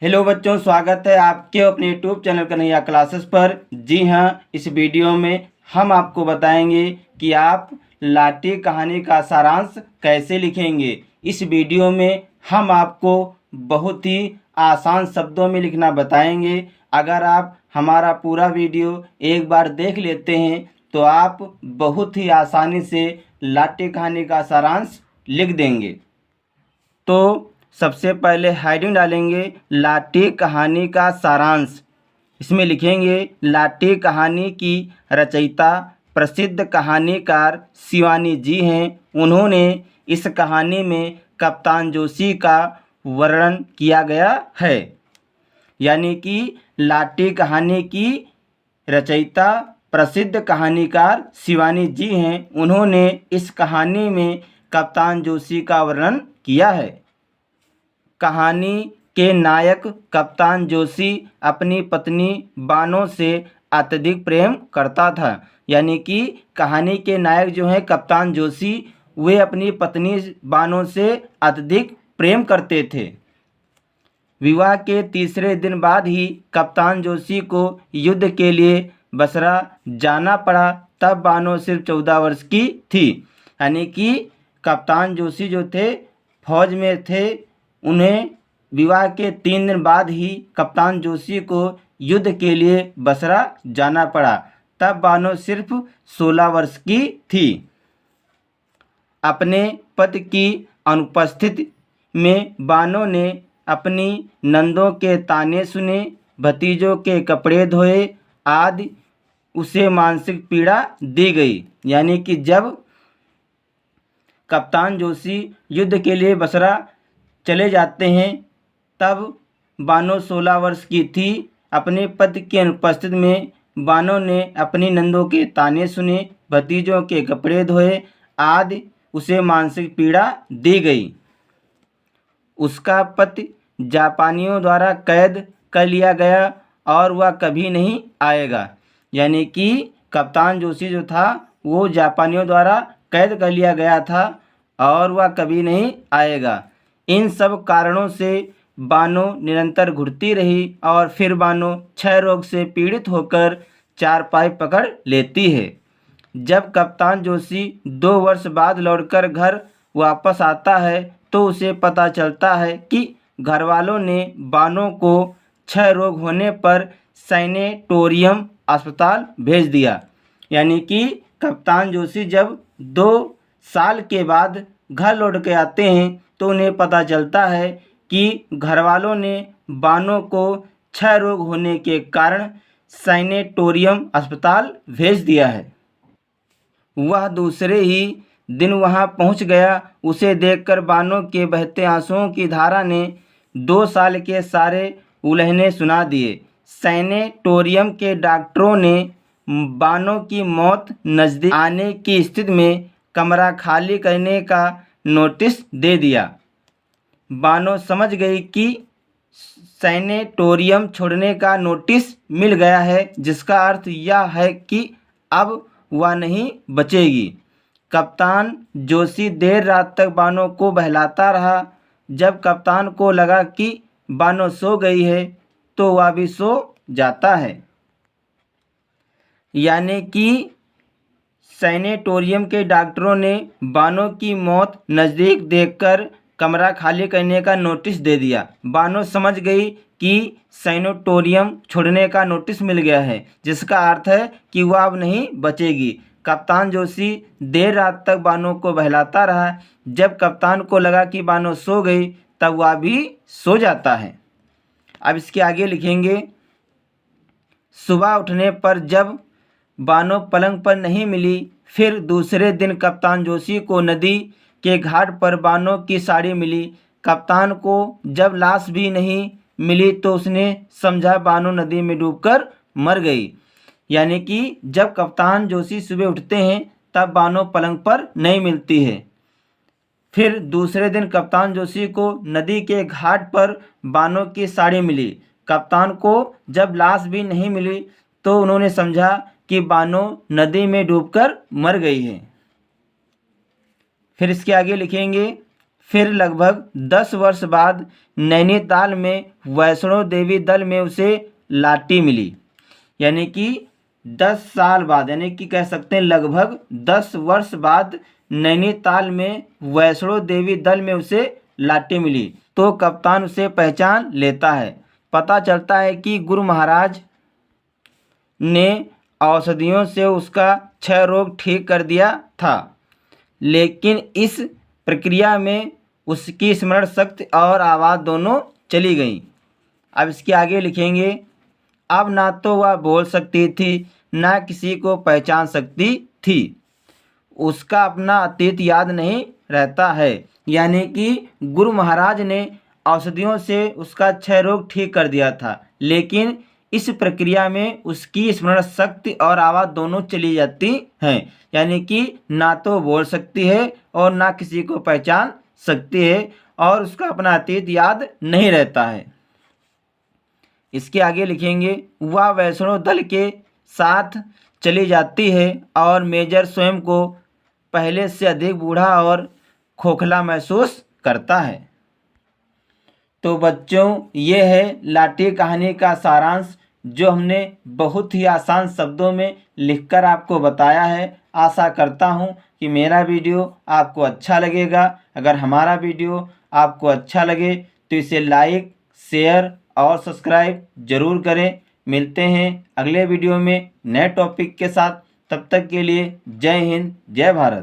Hello बच्चों, स्वागत है आपके अपने यूट्यूब चैनल कन्हैया क्लासेस पर। जी हाँ, इस वीडियो में हम आपको बताएंगे कि आप लाठी कहानी का सारांश कैसे लिखेंगे। इस वीडियो में हम आपको बहुत ही आसान शब्दों में लिखना बताएंगे। अगर आप हमारा पूरा वीडियो एक बार देख लेते हैं तो आप बहुत ही आसानी से लाठी कहानी का सारांश लिख देंगे। तो सबसे पहले हेडिंग डालेंगे लाठी कहानी का सारांश। इसमें लिखेंगे लाठी कहानी की रचयिता प्रसिद्ध कहानीकार शिवानी जी हैं। उन्होंने इस कहानी में कप्तान जोशी का वर्णन किया गया है। यानी कि लाठी कहानी की रचयिता प्रसिद्ध कहानीकार शिवानी जी हैं। उन्होंने इस कहानी में कप्तान जोशी का वर्णन किया है। कहानी के नायक कप्तान जोशी अपनी पत्नी बानो से अत्यधिक प्रेम करता था। यानी कि कहानी के नायक जो हैं कप्तान जोशी, वे अपनी पत्नी बानो से अत्यधिक प्रेम करते थे। विवाह के तीसरे दिन बाद ही कप्तान जोशी को युद्ध के लिए बसरा जाना पड़ा। तब बानो सिर्फ 14 वर्ष की थी। यानी कि कप्तान जोशी जो थे फौज में थे। उन्हें विवाह के 3 दिन बाद ही कप्तान जोशी को युद्ध के लिए बसरा जाना पड़ा। तब बानो सिर्फ 16 वर्ष की थी। अपने पति की अनुपस्थिति में बानो ने अपनी नंदों के ताने सुने, भतीजों के कपड़े धोए आदि उसे मानसिक पीड़ा दी गई। यानी कि जब कप्तान जोशी युद्ध के लिए बसरा चले जाते हैं तब बानो 16 वर्ष की थी। अपने पति की अनुपस्थिति में बानो ने अपनी नंदों के ताने सुने, भतीजों के कपड़े धोए आदि उसे मानसिक पीड़ा दी गई। उसका पति जापानियों द्वारा कैद कर लिया गया और वह कभी नहीं आएगा। यानी कि कप्तान जोशी जो था वो जापानियों द्वारा कैद कर लिया गया था और वह कभी नहीं आएगा। इन सब कारणों से बानो निरंतर घुटती रही और फिर बानो क्षय रोग से पीड़ित होकर चारपाई पकड़ लेती है। जब कप्तान जोशी 2 वर्ष बाद लौटकर घर वापस आता है तो उसे पता चलता है कि घरवालों ने बानो को क्षय रोग होने पर सैनेटोरियम अस्पताल भेज दिया। यानी कि कप्तान जोशी जब 2 साल के बाद घर लौट के आते हैं तो उन्हें पता चलता है कि घरवालों ने बानो को क्षय रोग होने के कारण सैनेटोरियम अस्पताल भेज दिया है। वह दूसरे ही दिन वहां पहुंच गया। उसे देखकर बानो के बहते आंसुओं की धारा ने 2 साल के सारे उल्हने सुना दिए। सैनेटोरियम के डॉक्टरों ने बानो की मौत नज़दीक आने की स्थिति में कमरा खाली करने का नोटिस दे दिया। बानो समझ गई कि सैनेटोरियम छोड़ने का नोटिस मिल गया है, जिसका अर्थ यह है कि अब वह नहीं बचेगी। कप्तान जोशी देर रात तक बानो को बहलाता रहा। जब कप्तान को लगा कि बानो सो गई है तो वह भी सो जाता है। यानी कि सैनेटोरियम के डॉक्टरों ने बानो की मौत नज़दीक देखकर कमरा खाली करने का नोटिस दे दिया। बानो समझ गई कि सैनेटोरियम छोड़ने का नोटिस मिल गया है, जिसका अर्थ है कि वह अब नहीं बचेगी। कप्तान जोशी देर रात तक बानो को बहलाता रहा। जब कप्तान को लगा कि बानो सो गई तब वह भी सो जाता है। अब इसके आगे लिखेंगे सुबह उठने पर जब बानो पलंग पर नहीं मिली, फिर दूसरे दिन कप्तान जोशी को नदी के घाट पर बानो की साड़ी मिली। कप्तान को जब लाश भी नहीं मिली तो उसने समझा बानो नदी में डूबकर मर गई। यानी कि जब कप्तान जोशी सुबह उठते हैं तब बानो पलंग पर नहीं मिलती है। फिर दूसरे दिन कप्तान जोशी को नदी के घाट पर बानो की साड़ी मिली। कप्तान को जब लाश भी नहीं मिली तो उन्होंने समझा कि बानो नदी में डूबकर मर गई है। फिर इसके आगे लिखेंगे फिर लगभग 10 वर्ष बाद नैनीताल में वैष्णो देवी दल में उसे लाठी मिली। यानी कि 10 साल बाद, यानी कि कह सकते हैं लगभग 10 वर्ष बाद नैनीताल में वैष्णो देवी दल में उसे लाठी मिली तो कप्तान उसे पहचान लेता है। पता चलता है कि गुरु महाराज ने औषधियों से उसका क्षय रोग ठीक कर दिया था, लेकिन इस प्रक्रिया में उसकी स्मरण शक्ति और आवाज़ दोनों चली गई। अब इसके आगे लिखेंगे, अब ना तो वह बोल सकती थी ना किसी को पहचान सकती थी, उसका अपना अतीत याद नहीं रहता है। यानी कि गुरु महाराज ने औषधियों से उसका क्षय रोग ठीक कर दिया था, लेकिन इस प्रक्रिया में उसकी स्मरण शक्ति और आवाज़ दोनों चली जाती हैं। यानी कि ना तो बोल सकती है और ना किसी को पहचान सकती है और उसका अपना अतीत याद नहीं रहता है। इसके आगे लिखेंगे, वह वैष्णो दल के साथ चली जाती है और मेजर स्वयं को पहले से अधिक बूढ़ा और खोखला महसूस करता है। तो बच्चों, ये है लाठी कहानी का सारांश जो हमने बहुत ही आसान शब्दों में लिखकर आपको बताया है। आशा करता हूँ कि मेरा वीडियो आपको अच्छा लगेगा। अगर हमारा वीडियो आपको अच्छा लगे तो इसे लाइक, शेयर और सब्सक्राइब ज़रूर करें। मिलते हैं अगले वीडियो में नए टॉपिक के साथ। तब तक के लिए जय हिंद, जय भारत।